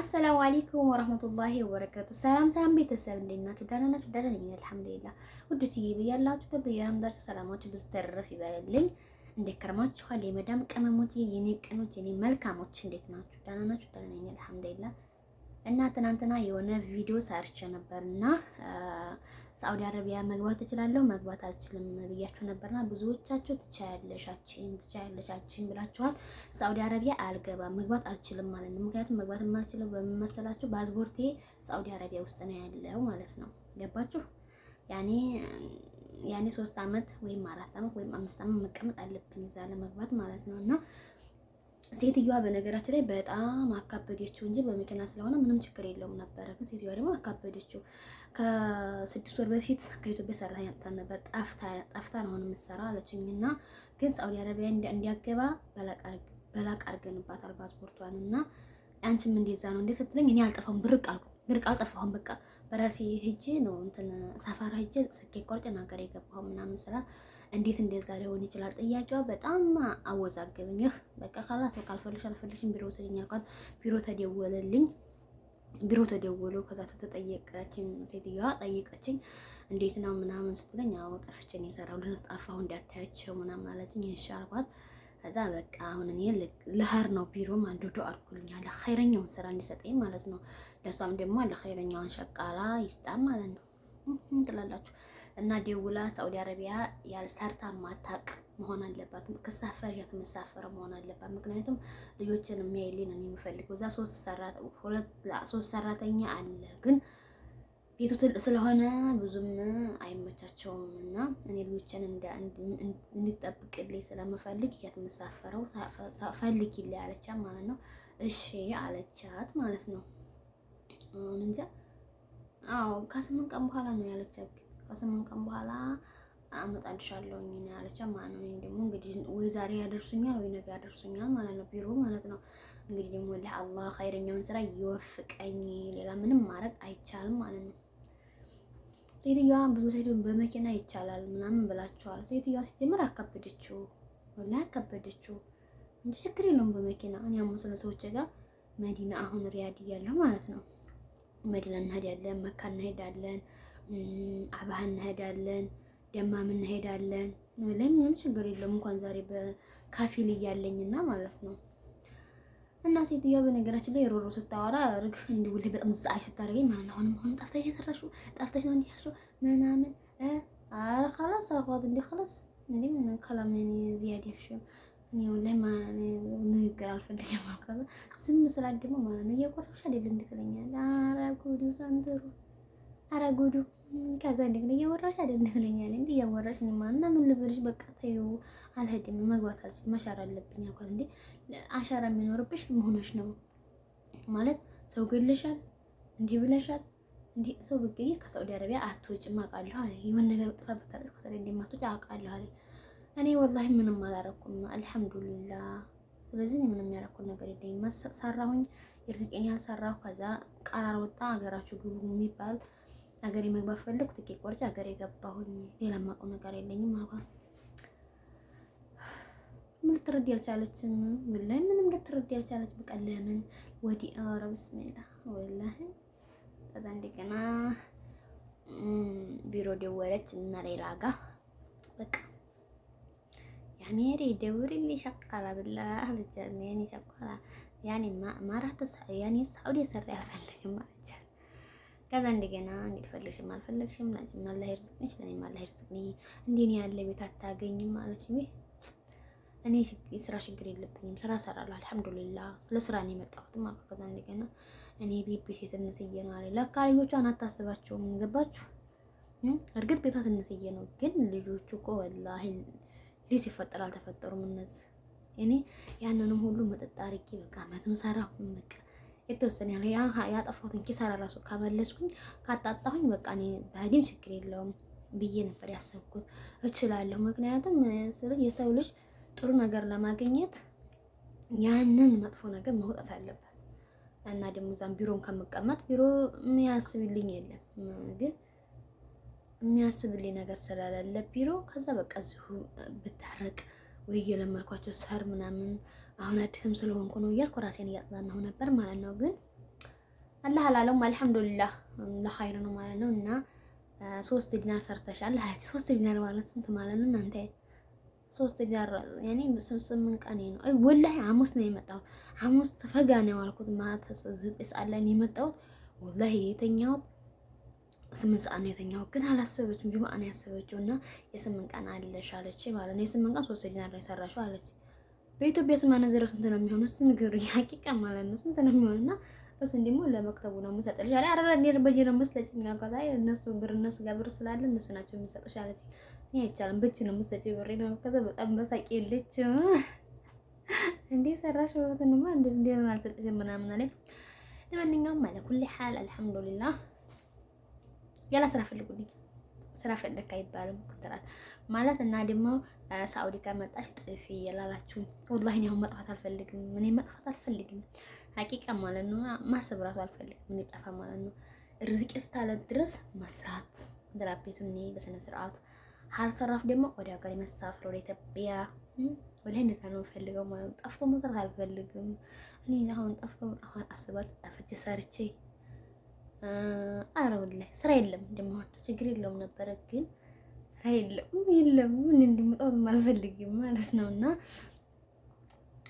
አሰላሙ አለይኩም ወራህመቱላሂ ወበረካቱ። ሰላም ቤተሰብ እንዴት ናችሁ? ደህና ናችሁ? ደህና ነኝ አልሐምዱሊላህ። ውዶችዬ ብያላችሁበት በየራምዳችሁ ሰላማችሁ ብዙ ተረፍ ይበልልኝ። እንዴት ከረማችኋል? የመዳም ቅመሞች፣ የኔ ቅኖች፣ የኔ መልካሞች እንዴት ናችሁ? ደህና ናችሁ? ደህና ነኝ አልሐምዱሊላህ። እና ትናንትና የሆነ ቪዲዮ ሰርቼ ነበርና ሳዑዲ አረቢያ መግባት እችላለሁ መግባት አልችልም ብያችሁ ነበርና ብዙዎቻችሁ ትቻያለሻችን ብላችኋል። ሳዑዲ አረቢያ አልገባም መግባት አልችልም ማለት ነው። ምክንያቱም መግባት የማልችለው በምን መሰላችሁ? ፓስፖርቴ ሳዑዲ አረቢያ ውስጥ ነው ያለው ማለት ነው። ገባችሁ? ያኔ 3 አመት ወይም 4 አመት ወይም 5 አመት መቀመጥ አለብኝ እዛ ለመግባት ማለት ነው። እና ሴትዮዋ በነገራችን ላይ በጣም አካበደችው እንጂ በመኪና ስለሆነ ምንም ችግር የለውም ነበረ። ግን ሴትዮዋ ደግሞ አካበደችው። ከ6 ወር በፊት ከኢትዮጵያ ሰራተኛ አምጥታ ነበር። ጠፍታ ነው አሁን የምትሰራ አለችኝና ግን ሳዑዲ አረቢያ እንዲያገባ በላቅ አድርገንባታል ፓስፖርቷን። እና አንቺም እንደዛ ነው እንዴ ስትለኝ እኔ አልጠፋሁም፣ ብርቅ አልጠፋሁም። በቃ በራሴ ሂጄ ነው ሳፋራ ሂጄ ስኬት ቆርጬ ነገር የገባሁ ምናምን ስላት እንዴት እንደዛ ሊሆን ይችላል? ጥያቄዋ በጣም አወዛገበኝ። በቃ ካላት ካልፈልሽ አልፈልሽም ቢሮ ወሰደኝ አልኳት። ቢሮ ተደወሉ። ከዛ ተጠየቀችኝ፣ ሴትዮዋ ጠየቀችኝ እንዴት ነው ምናምን ስትለኝ አዎ ጠፍቼ ነው የሰራው ልንጣፋው እንዳታያቸው ምናምን አለችኝ። እሺ አልኳት። ከዛ በቃ አሁን እኔ ለሀር ነው ቢሮም አንዱ ዶ አድርጎልኛል ለኸይረኛውን ስራ እንዲሰጠኝ ማለት ነው። ለሷም ደግሞ ለኸይረኛውን ሸቃላ ይስጣም ማለት ነው ትላላችሁ። እና ደውላ ሳዑዲ አረቢያ ያልሰርታ ማታቅ መሆን አለባት። ከሳፈር ያተመሳፈረ መሆን አለባት። ምክንያቱም ልጆችን የሚያይልኝ ነው የምፈልገው። እዛ 3 ሰራተኛ አለ፣ ግን ቤቱ ትልቅ ስለሆነ ብዙም አይመቻቸውም። እና እኔ ልጆችን እንዲጠብቅልኝ ስለምፈልግ ያተመሳፈረው ፈልጊልኝ አለቻት ማለት ነው። እሺ አለቻት ማለት ነው። እንጃ አዎ ከ8 ቀን በኋላ ነው ያለቻት። ከ8 ቀን በኋላ አመጣልሻለሁ እኔ ያለቻት ማለት ነው። ደግሞ እንግዲህ ወይ ዛሬ ያደርሱኛል ወይ ነገ ያደርሱኛል ማለት ነው፣ ቢሮ ማለት ነው። እንግዲህ ደግሞ ለአላህ ኸይረኛውን ስራ ይወፍቀኝ፣ ሌላ ምንም ማድረግ አይቻልም ማለት ነው። ሴትዮዋ ብዙ ሴቶች በመኪና ይቻላል ምናምን ብላችኋል። ሴትዮዋ ሲጀምር አካበደችው፣ ወላሂ አካበደችው እንጂ ችግር የለውም በመኪና። እኔ አሙስለ ሰዎች ጋር መዲና አሁን ሪያድ እያለሁ ማለት ነው መዲና እንሄዳለን፣ መካ እንሄዳለን፣ አባህ እንሄዳለን፣ ደማም እንሄዳለን። ለምንም ችግር የለም እንኳን ዛሬ በካፊል እያለኝና ማለት ነው። እና ሴትዮዋ በነገራችን ላይ ሮሮ ስታወራ ርግ እንዲውል በጣም ዛይ ስታደርገኝ ማለት ነው። አሁንም ጠፍተሽ የሰራሽው ጠፍተሽ ነው እንዴ ያልሽው ምናምን አረ خلاص አልኳት። እንዴ خلاص እንዴ ምን ከላም ዚያድ ያልሽው እኔ ወላሂ ንግግር አልፈልግም ማለት ዝም ስላት ደግሞ ማለት ነው እየቆረብሽ አይደል እንዴ ትለኛለህ። ኧረ ጉዱ ዘንድሮ ኧረ ጉዱ። ከዛ እንደግን እየወራሽ አይደል እንዴ ትለኛለህ። እንዴ እያወራሽ ነው ማለት እና ምን ልበልሽ በቃ ተይው አልሄድም መግባት አልችልም አሻራ አለብኝ አልኳት። እንዴ አሻራ የሚኖርብሽ መሆንሽ ነው ማለት ሰው ገለሻል እንዲህ ብለሻል እንዴ ሰው ብትገኝ ከሳዑዲ አረቢያ አትወጭም አውቃለሁ አለ። የሆነ ነገር ጥፋ ብታጠፍ ከሳዑዲ እንደማትወጪ አውቃለሁ አለ። እኔ ወላሂ ምንም አላረኩም አልሐምዱሊላህ። ስለዚህ እኔ ምንም ያረኩት ነገር የለኝም። ሰራሁኝ የርዝቄን ያልሰራሁ። ከዛ ቃራር ወጣ ሀገራችሁ ግቡ የሚባል ሀገሬ መግባት ፈለኩ። ትኬት ቆርጬ ሀገሬ ገባሁኝ። ሌላ የማውቀው ነገር የለኝም አልኳት። ምን ልትረዳ ያልቻለችም ወላሂ ምንም ልትረዳ ያልቻለች። በቃ ለምን ወዲ ኧረ ቢስሚላህ ወላሂ። ከዛ እንደገና ቢሮ ደወለች እና ሌላ ጋር በቃ ያሜሪ ደውልልኝ ሸቃላ ብላ አለቻት። ያኔ ሸቃላ ያኔ ማራት ያኔ ሳዑዲ ሰራ አልፈልግም አለቻት። ከዛ እንደገና እንግዲህ ፈልግሽም አልፈልግሽም ላንቺ አላህ ይርዝቅሽ ለኔም አላህ ይርዝቅኝ እንዴኔ ያለ ቤት አታገኝም አለች። እኔ የስራ ችግር የለብኝም ስራ እሰራለሁ አልሐምዱሊላህ። ስለ ስራ ነው የመጣሁት ማለት። ከዛ እንደገና እኔ ቤት ትንስዬ ነው አለ። ለካ ልጆቿን አታስባቸውም። ገባችሁ? እርግጥ ቤቷ ትንስዬ ነው፣ ግን ልጆቹ እኮ ወላሂ ልጅ ሲፈጠር አልተፈጠሩም እነዚህ። እኔ ያንንም ሁሉ መጠጥ አድርጌ በቃ አመትም ሰራሁ። በቃ የተወሰነ ያጠፋሁትን ኪሳራ ራሱ ካመለስኩኝ ካጣጣሁኝ በቃ እኔ በህዲም ችግር የለውም ብዬ ነበር ያሰብኩት። እችላለሁ። ምክንያቱም የሰው ልጅ ጥሩ ነገር ለማግኘት ያንን መጥፎ ነገር መውጣት አለበት። እና ደግሞ ዛም ቢሮን ከምቀመጥ ቢሮ የሚያስብልኝ የለም፣ ግን የሚያስብልኝ ነገር ስለሌለ ቢሮ ከዛ በቃ እዚሁ ብታረቅ ወይ እየለመድኳቸው ሰር ምናምን አሁን አዲስም ስለሆንኩ ነው እያልኩ ራሴን እያጽናናሁ ነበር ማለት ነው። ግን አላህ አላለውም። አልሐምዱሊላህ ለኸይር ነው ማለት ነው። እና 3 ዲናር ሰርተሻል አለች። 3 ዲናር ማለት ስንት ማለት ነው እናንተ? 3 ዲናር ያኔ 8 ቀን ነው። አይ ወላሂ ሐሙስ ነው የመጣሁት። ሐሙስ ተፈጋ ነው ያልኩት። ማታ 9 ሰዓት ላይ ነው የመጣሁት። ወላሂ የተኛሁት 8 ሰዓት ነው የተኛሁት። ግን አላሰበችም። ጁምአ ነው ያሰበችው እና የ8 ቀን አለሽ አለች ማለት ነው። የ8 ቀን 3 ዲናር ነው የሰራሽው አለች። በኢትዮጵያ 80 ስንት ነው የሚሆነው? እስኪ ንገሩኝ። ሀቂቃ ማለት ነው ስንት ነው የሚሆነው? እና እሱን ደግሞ ለመክተቡ ነው የምሰጥልሽ አለ። አረ እኔ በጄ ነው የምትሰጪኝ አልኳት። አይ እነሱ ጋር ብር ስላለ እነሱ ናቸው የሚሰጡሽ አለች። እኔ አይቻልም በእጅ ነው የምትሰጪው ብሬ ነው። ከዛ በጣም በሳቂ የለች እንዴ ሰራሽ ወተንማ እንዴ አልሰጥሽም ምናምን አለኝ። ለማንኛውም ማለት ኩል ሐል አልሐምዱሊላህ። ያላ ስራ ፈልጉልኝ። ስራ ፈለክ አይባልም ኮንትራት ማለት እና ደግሞ ሳኡዲ ከመጣሽ ጥፊ ያላላችሁ ወላሂ እኔ አሁን መጥፋት አልፈልግም። እኔ መጥፋት አልፈልግም ሀቂቃ ማለት ነው። ማሰብ ራሱ አልፈልግም። ምን ይጠፋ ማለት ነው። ርዝቅ እስካለ ድረስ መስራት ድራቤቱን እኔ በስነ ስርዓት ሀልሰራፍ ደግሞ ወደ ሀገር መሳፈር ወደ ኢትዮጵያ ወደ እንደዛ ነው የምፈልገው ማለት ነው። ጠፍቶ መስራት አልፈልግም። እኔ አሁን ጠፍቶ አሁን አስባችሁ ጠፍቼ ሰርቼ አረ ወላሂ ስራ የለም ደግሞ ችግር የለውም ነበረ ግን ስራ የለም ምን እንድመጣው አልፈልግም ማለት ነውና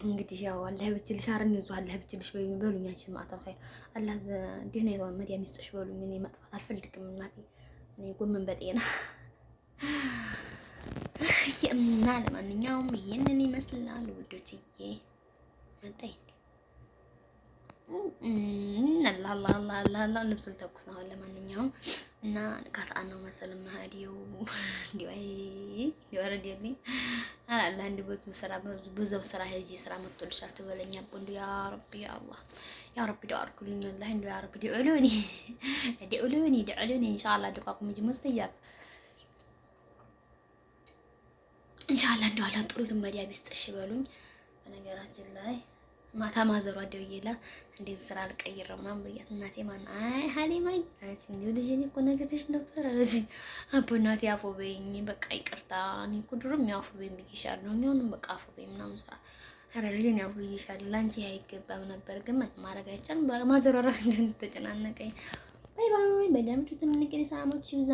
እንግዲህ ያው አላህ ብቻልሽ አረን ይዟል አላህ ብቻልሽ በሉኝ አንቺ ማታ ኸይር አላህ ደህና ይዋል መዲያም ይስጥሽ በሉኝ። እኔ መጥፋት አልፈልግም እናቴ እኔ ጎመን በጤና እና ለማንኛውም ይሄንን ይመስላል ውዶችዬ መጣይ አላህ ልብስ ልተኩስ ነው። ለማንኛውም እና ከሰዓት ነው መሰል ማዲው እንዲዋይ ይወረደልኝ አላህ እንዲ በዛው ስራ ሄጂ ስራ መጥቶልሻል ትበለኛ እንዲ ያ ረቢ ያ ረቢ ዱዓ አድርጉልኝ አላህ እንዲ ያ ረቢ ዱዑሉኒ ኢንሻአላህ ዱዓኩም እንጂ ሙስተያብ ኢንሻአላህ እንዲ አላህ ጥሩ መዲያ ቢስጥሽ በሉኝ። በነገራችን ላይ ማታ ማዘሯ ደውዬላት እንዴት ስራ አልቀይረው ምናምን ብያት እናቴ ማን አይ ሀሊማይ አንቺ እንዴ ልጅ እኔ እኮ ነግሬሽ ነበር አለች። አቦ እናቴ አፎ በይኝ በቃ ይቅርታ እኔ እኮ ድሮም ያው አፎ በይኝ ብዬሻለሁ አሁንም በቃ አፎ በይኝ ምናምን ስራ አረ ልጅ እኔ አፎ ብዬሻለሁ ላንቺ አይገባም ነበር ግን ማድረግ አይቻልም። ማዘሯ ራሱ እንደተጨናነቀኝ ባይ ባይ በደምብ ትንቅሪ ሰላሞች ይብዛ።